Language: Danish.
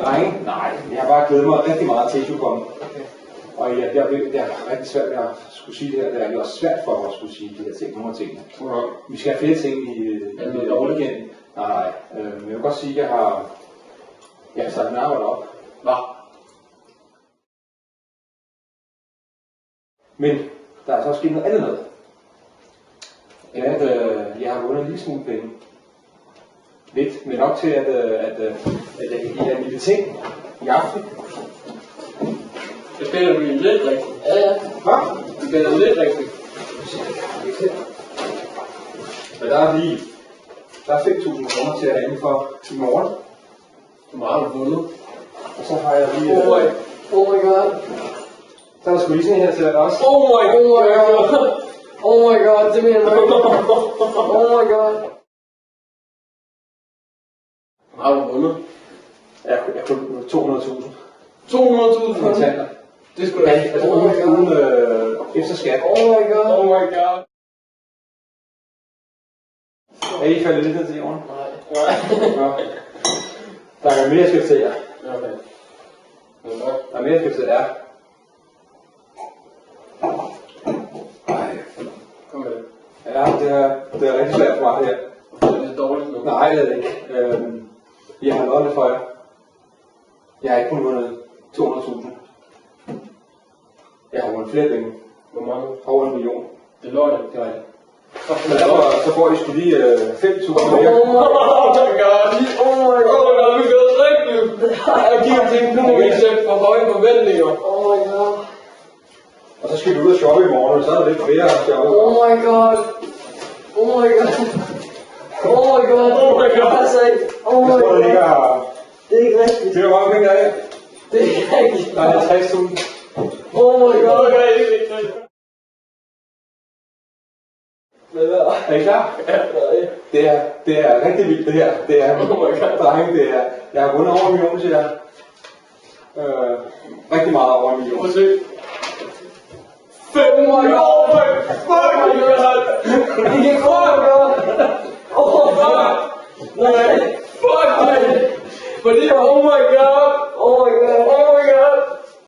Drenge? Nej, jeg har bare glædet mig rigtig meget til, at du kommer. Okay. Og det er rigtig svært at skulle sige det her. Det er også svært for mig at skulle sige de her ting, nogle af tingene. Vi skal have flere ting i weekenden. Nej, men jeg vil godt sige, at jeg har sat en arbejde op. Hvad? Men der er så sket noget andet noget. At jeg har vundet en lille smule penge. Lidt, men nok til, at jeg kan give jer en lille ting i aften. Det spiller du lidt rigtigt. Ja. Hvad? Det spiller lidt rigtigt. Men der er 5.000 kroner til at have for i morgen. Hvor meget har du vundet? Og så har jeg lige... Oh my god. Så er der sgu lige sådan her til dig også. Oh my god. Oh my god, det mener du ikke. Oh my god. Hvor har du vundet? Jeg kunne 200.000. 200.000 kontanter. Det skulle da ikke. Uden efter skat. Oh my god. Oh my god. Er I faldet lidt ned til jorden? Nej. Der er mere, jeg skal til jer. Okay. Der er mere, jeg skal til jer. Kom med det. Ja, det er rigtig svært for mig her. Det er dårligt nu. Nej, det er det ikke. Jeg har noget lidt for jer. Jeg har ikke kun vundet 200.000. Jeg har vundet flere penge. Hvor mange? Over 1 million. Det er løgn. Det er rigtigt. Men derfor så får I sgu lige 5.000 mere. Oh my god. Oh my god. Vi gør det rigtigt. Jeg giver ting. Nu må vi sætte for høje forventninger. Oh my god. Og så skal vi ud og shoppe i morgen, og så er der lidt flere at shoppe. Oh my god. Oh my god. Oh my god. Oh my god. Altså ikke. Oh my god. Det er ikke rigtigt. Det er mange penge, der er. Det er ikke rigtigt. Der er 50.000. Oh my god. Det er ikke rigtigt. Hvad er Er I klar? Ja. Det er rigtig vildt det her. Det er, oh my god. Drenge, det er, jeg har vundet over 1 million til jer. Rigtig meget over 1 million. Prøv at se. 5 my god. Fuck my god. Vi kan gå.